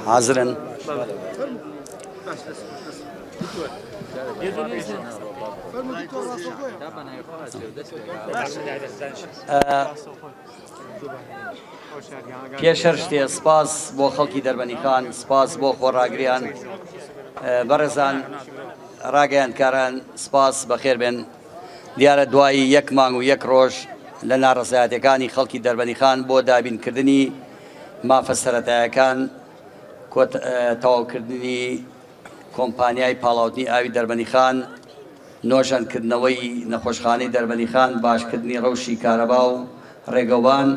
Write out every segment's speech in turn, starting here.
حاضرا پێشەر شتێ سپاس بۆ خەڵکی دەربەنیخان، سپاس بۆ خۆڕاگریان، بەڕێزان ڕاگەیاندکاران سپاس بەخێر بێن. دیارە دوایی یەک مانگ و یەک ڕۆژ لە ناڕەزایەتەکانی خەڵکی دەربەنیخان بۆ دابینکردنی مافە سەرەتاییەکان، تەواوکردنی کۆمپانیای پاڵاوتنی ئاوی دەربەنیخان، نۆژەنکردنەوەی نەخۆشخانەی دەربەنیخان، باشکردنی ڕەوشی کارەبا و ڕێگەوان.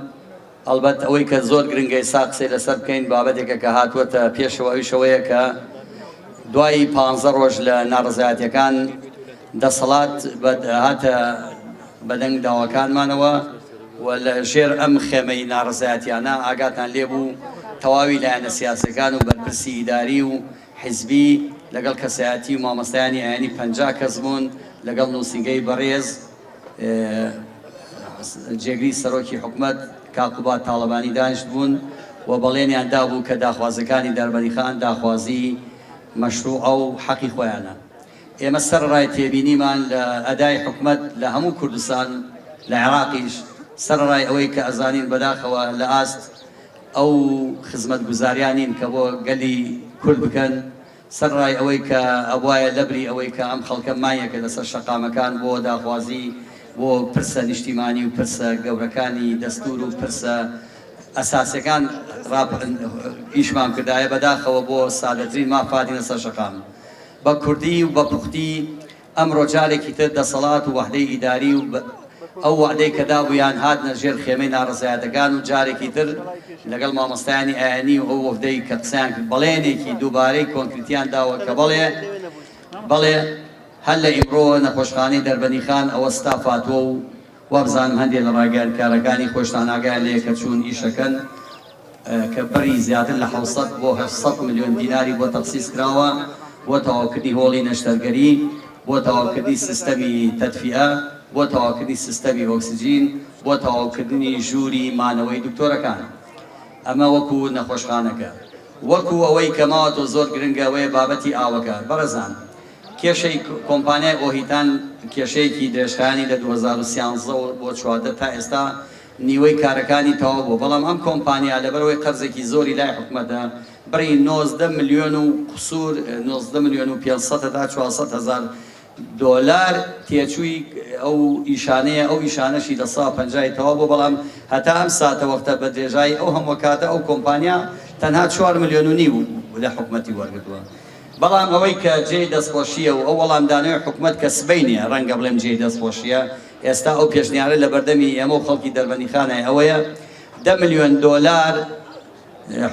ئەلبەت ئەوەی کە زۆر گرنگە ئێستا قسەی لەسەر بکەین بابەتێکە کە هاتووەتە پێشەوە، ئەویشەوەیە کە دوای 15 ڕۆژ لە ناڕەزایەتیەکان دەسەڵات هاتە بەدەنگ داواکانمانەوە و لە ژێر ئەم خێمەی ناڕەزایەتیانە ئاگاتان لێبوو تەواوی لایەنە سیاسەکان و بەرپرسی ئیداری و حیزبی لەگەڵ کەسایەتی و مامۆستایانی ئایینی 50 کەس بوون، لەگەڵ نووسینگەی بەڕێز جێگری سەرۆکی حکوومەت کاکوبات تاڵەبانی دانیشت بوون و بەڵێنیان دابوو کە داخوازەکانی دەربەنیخان داخوازی مەشروع و حەقی خۆیانە. ئێمە سەرڕای تێبینیمان لە ئەدای حکوومەت لە هەموو کوردستان لە عێراقیش سەرڕای ئەوەی کە ئەزانین بەداخەوە لە ئاست ئەو خزمەت گوزاریانین کە بۆ گەلی کورد بکەن، سەرڕای ئەوەی کە ئەوایە لەبری ئەوەی کە ئەم خەڵکە مایەکە لەسەر شەقامەکان بۆ داخوازی بۆ پرسە نیشتیمانی و پرسە گەورەکانی دەستور و پرسە ئەساسیەکان ئیشمان کردایە بەداخەوە بۆ سادەترین مافاتینە سەر شەقام بە کوردی و بە پوختی. ئەمڕۆ جارێکی تر دەسەڵات و وەحدەی ئیداری و ئەو وعدەی کە دابوویان هاتنە ژێر خێمەی ناڕەزایەتەکان و جارێکی تر لەگەڵ مامۆستایانی ئایینی و ئەو وەفدەی کە قسەیان کرد بەڵێنێکی دووبارەی کۆنکریتیان داوە کە بەڵێ هەر لە ئیمڕۆ نەخۆشخانەی دەربەنیخان ئەوە ستافاتوە و وابزانم هەندێک لە ڕاگەیاندکارەکانی خۆشتان ئاگایان لێ کە چوون ئیشەکەن کە بەری زیاتر لە 700 بۆ 800 ملیۆن دیناری بۆ تەخسیس کراوە بۆ تەواوکردنی هۆڵی نەشتەرگەری، بۆ تەواوکردنی سیستەمی تەدفیئە، بۆ تەواوکردنی سیستەمی ئۆکسیجین، بۆ تەواوکردنی ژووری مانەوەی دکتۆرەکان. ئەمە وەکو نەخۆشخانەکە. وەکو ئەوەی کە ماوەتۆ زۆر گرنگە ئەوەیە بابەتی ئاوەکە. بەڕێزان کێشەی کۆمپانیای ئۆهیتان کێشەیەکی درێژخایانی لە 2013 بۆ 14 تا ئێستا نیوەی کارەکانی تەواو بوو، بەڵام ئەم کۆمپانیا لەبەرەوەی قەرزێکی زۆری لای حکوومەتە بڕی 19 ملیۆن و قسوور 19 ملیۆن و 500 تا 400 هزار دۆلار تێچووی ئەو ئیشانەیە. ئەو ئیشانەشی لە 150 تەواو بوو، بەڵام هەتا ئەم ساتە وەختە بە درێژایی ئەو هەموو کاتە ئەو کۆمپانیا تەنها 4 ملیۆن و نیو لە حکوومەتی وەرگتووە. بەڵام ئەوەی کە جێی دەستخۆشیە و ئەو وەڵامدانەوەی حکوومەت کە سبەی نییە، ڕەنگە بڵێم جێی دەستخۆشیە، ئێستا ئەو پێشنیارە لە بەردەمی ئێمە و خەڵکی دەربەنیخانە ئەوەیە 10 ملیۆن دۆلار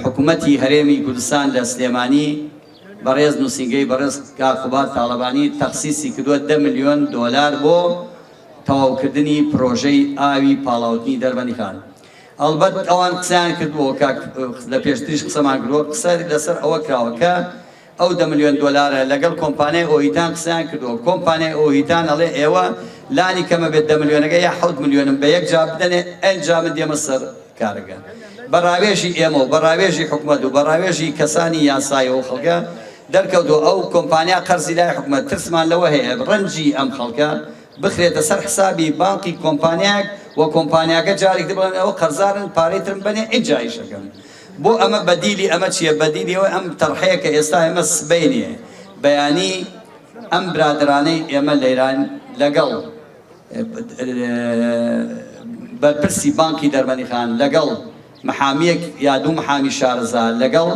حکوومەتی هەرێمی کوردستان لە سلێمانی بەڕێز نووسینگەی بەڕێز کاکوبات تاڵەبانی تەخسیسی کردووە 10 ملیۆن دۆلار بۆ تەواوکردنی پرۆژەی ئاوی پاڵاوتنی دەربەنیخان. ئەلبەت ئەوان قسەیان کردووە لە پێشتریش قسەمان کردووە، قسە لەسەر ئەوە کراوە کە ئەو 10 ملیۆن دۆلارە لەگەڵ کۆمپانیای ئۆهیتان قسەیان کردووە. کۆمپانیای ئۆهیتان ئەڵێ ئێوە لانی کەمە بێت 10 ملیۆنەکە یا 7 ملیۆنم بە یەک جا بدەنێ، ئەنجا من دێمە سەر کارەکە. بەڕاوێژی ئێمە و بەڕاوێژی حکوومەت و بەڕاوێژی کەسانی یاسایەوە خەڵکە دەرکەوتووە ئەو کۆمپانیا قەرزی لای حکوومەت. ترسمان لەوە هەیە ڕەنجی ئەم خەڵکە بخرێتە سەر حسابی بانقی کۆمپانیاک و کۆمپانیاکە جارێک بڵێن ئەوە قەرزارن پارەی ترم بنێ ئینجا ئیشەکەن. بۆ ئەمە بەدیلی ئەمە چییە؟ بەدیلیەوە ئەم تەڕحەیە کە ئێستا ئێمە سبەینیە بەیانی ئەم برادرانەی ئێمە لە ئێران لەگەڵ بەرپرسی بانکی دەربەنیخان لەگەڵ محامیەک یا دوو محامی شارەزا لەگەڵ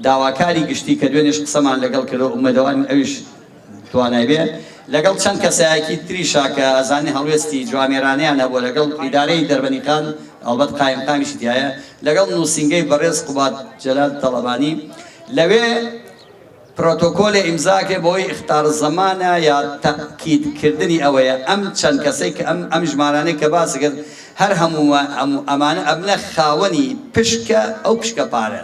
داواکاری گشتی کە دوێنێش قسەمان لەگەڵ کردەوە ئومێدەوارم ئەویش توانای بێ لەگەڵ چەند کەسایەکی تریشا کە ئەزانی هەڵوێستی جوامێرانەیان هەبووە لەگەڵ ئیدارەی دەربەنیخان ئەڵبەت قایمقامیشی تایە لەگەڵ نووسینگەی بەڕێز قوبات جەلال تەڵەبانی لەوێ پرۆتۆکۆلی ئیمزاکێ بۆی ئختار زەمانە یا تەکیدکردنی ئەوەیە ئەم چەند کەسەی کە ئەم ژمارانەی کە باسی کرد هەر هەموو ئەمانە ئەبنە خاوەنی پشکە ئەو پشکە پارە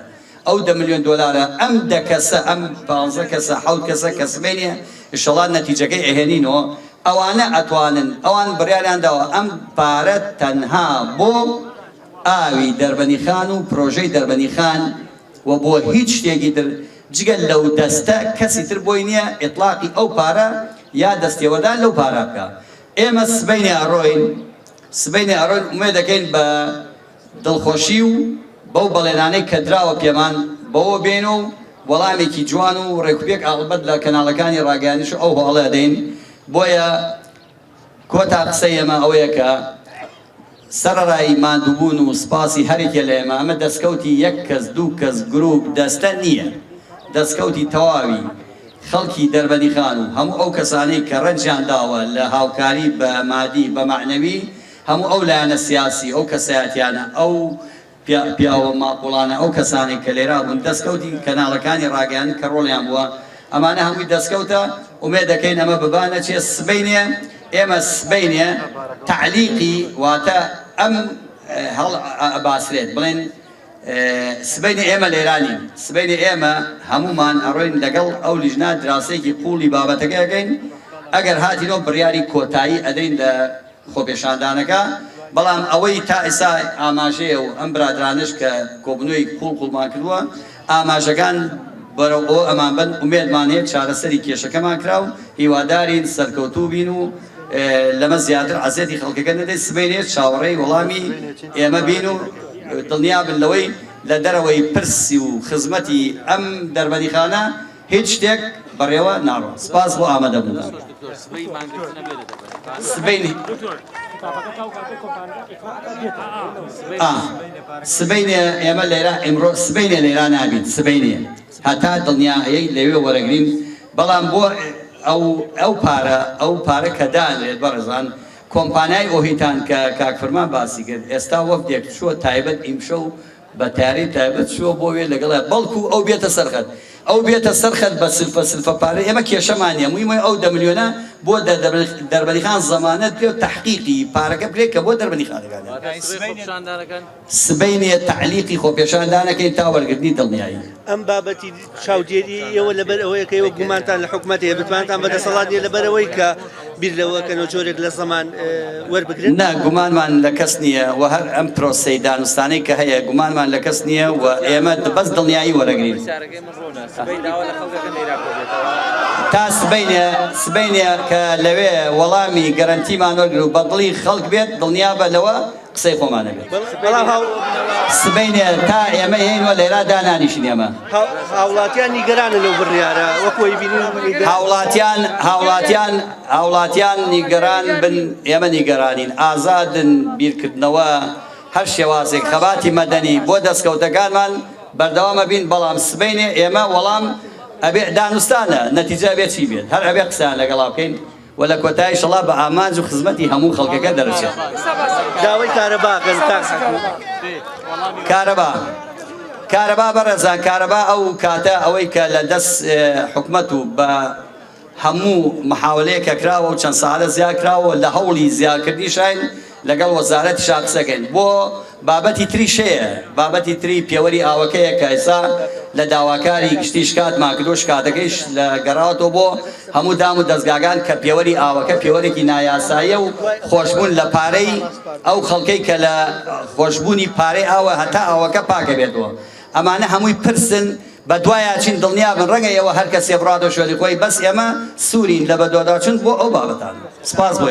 ئەو 10 ملیۆن دۆلارە ئەم 10 کەسە ئەم 15 کەسە 7 کەسە کە سبەینێ ئینشەڵا نەتیجەکەی ئەهێنینەوە ئەوانە ئەتوانن ئەوان بڕیاریان داوە ئەم پارە تەنها بۆ ئاوی دەربەنیخان و پرۆژەی دەربەنیخان و بۆ هیچ شتێکی تر جگەل لەو دەستە کەسی تر بۆی نییە ئیطلاقی ئەو پارە یا دەستێوەدان لەو پارە بکە. ئێمە سبەینێ ئەڕۆین ئومێد دەکەین بە دڵخۆشی و بەو بەڵێنانەی کە دراوە پێمان بەوە بێن و وەڵامێکی جوان و ڕێکوپێک ئاڵبەت لە کەناڵەکانی ڕاگەیاندنیش ئەو هەڵە دەین. بۆیە کۆتا قسەی ئێمە ئەوەیە کە سەرەڕای ماندووبوون و سپاسی هەرێکێ لە ئێمە ئەمە دەستکەوتی یەک کەس دوو کەس گروپ دەستە نییە، دەستکەوتی تەواوی خەڵکی دەربەنیخان و هەموو ئەو کەسانەی کە ڕەنجیان داوە لە هاوکاری بە مادی بە معنەوی هەموو ئەو لایەنە سیاسی ئەو کەسایەتیانە ئەو پیاوە ماقوڵانە ئەو کەسانێک کە لێرا بوون دەستکەوتی کەناڵەکانی ڕاگەیاندن کە ڕۆڵیان بووە ئەمانە هەمووی دەستکەوتە ئومێد دەکەین ئەمە ببانە چێ سبەینێ ئێمە سبەینێ تعلیقی واتە ئەم هەڵ ئەباسرێت بڵێن سبەینێ ئێمە لێرانین سبەینێ ئێمە هەمومان ئەڕۆین لەگەڵ ئەو لیژنا دراسەیەکی قوڵی بابەتەکە دەکەین ئەگەر هاتینەوە بڕیاری کۆتایی ئەدەین لە خۆپێشاندانەکە بەڵام ئەوەی تا ئێستا ئاماژەیە و ئەم برادرانش کە کۆبنەوەی قوڵمان کردووە ئاماژەکان بەرەو ئەو ئەمان بن ئومێدمان هەیە چارەسەری کێشەکەمان کرا و هیوادارین سەرکەوتوو بین و لەمە زیاتر عەزێتی خەڵکەکە نەدەی سبەینێ چاوەڕێی وەڵامی ئێمە بین و دڵنیا بن لەوەی لە دەرەوەی پرسی و خزمەتی ئەم دەربەنیخانە هیچ شتێک بەڕێوە ناڕۆ. سپاس بۆ ئامادەبوونەوە. سبەینێ ئێمە لێرە ئێمڕۆ سبەینێ لێرا نابین سبەینێ هەتا دڵنیایەی لەوێ وەرەگرین بەڵام بۆ ئەو پارە کە دانرێت بەڕێزان کۆمپانیای ئۆهیتان کە کاکفرمان باسی کرد ئێستا وەفدێک چووە تایبەت ئیمشە و بە تاری تایبەت چووە بۆ وێ لەگەڵە بەڵکو ئەو بێتە سەرخەت ئەو بێتە سەرخەت بە سلفە پارە ئێمە کێشەمان نیە مویمە ئەو 10 ملیۆنە بۆ دەربەنیخان زەمانەت پێ و تەحقیقی پارەکە بێت کە بۆ دەربەنیخانەکان سبەینێ تعلیقی خۆپێشاندانەکەی تا وەرگرتنی دڵنیایی ئەم بابەتی چاودێری ئێوە لەبەر ئەوەیە کە ئێوە گومانتان لە حکومەتەیە بتوانتان بەدەسەڵاتیە لەبەرەوەی کە بیر لەوەکەنەوە جۆرێک لە زەمان وەربگرن؟ نا گومانمان لە کەس نییە و هەر ئەم پرۆسەی دانوستانەی کە هەیە گومانمان لە کەس نییە و ئێمە بەس دڵنیایی وەرەگرین تا سبەینێ کە لەوێ وەڵامی گەرەنتیمان وەرگر و بەدڵی خەڵک بێت دڵنیا بە لەوە قسەی خۆمانە بێت سبەینێ تا ئێمە هێنوە لێرا دانانیشین ئێمە هاوڵاتیان نیگەرانە لەو بڕیارە وەکوی بینین هاوڵاتیان نیگەران بن ئێمە نیگەرانین ئازادن بیرکردنەوە هەر شێوازێک خەباتی مەدەنی بۆ دەستکەوتەکانمان بەردەوامە بین بەڵام سبەینێ ئێمە وەڵام ئەبێ دانوستانە نەتیجە بێت چی بێت هەر ئەبێ قسەیان لەگەڵا بکەین و لە کۆتایی شەڵا بە ئامانج و خزمەتی هەموو خەڵکەکە دەرەچێت. داوای کارەباکەن کارەبا بەڕێزان کارەبا ئەو کاتە ئەوەی کە لە دەست حکومەت و بە هەموو محاولەیەکە کراوە و چەند ساعتە زیاد کراوە لە هەوڵی زیادکردنی شاین لەگەڵ وەزارەتی شاقسەکەین بۆ بابەتی تری شەیە بابەتی تری پێوەری ئاوەکەیە کە ئێستا لە داواکاری گشتی شکاتمان کردو شکاتەکەیش لە گەڕاتەوە بۆ هەموو دام و دەستگاکان کە پێوەری ئاوەکە پێوەرێکی نایاساییە و خۆشبوون لە پارەی ئەو خەڵکەی کە لە خۆشببوونی پارەی ئاوە هەتا ئاوەکە پاکە بێتەوە ئەمانە هەمووی پرسن بە دوایچین دڵنیا بن ڕەنگە ئێوە هەر کەسێ بڕاتۆ شوێنی خۆی بەس ئێمە سوورین لە بەدواداچون بۆ ئەو بابەتان. سپاس بۆ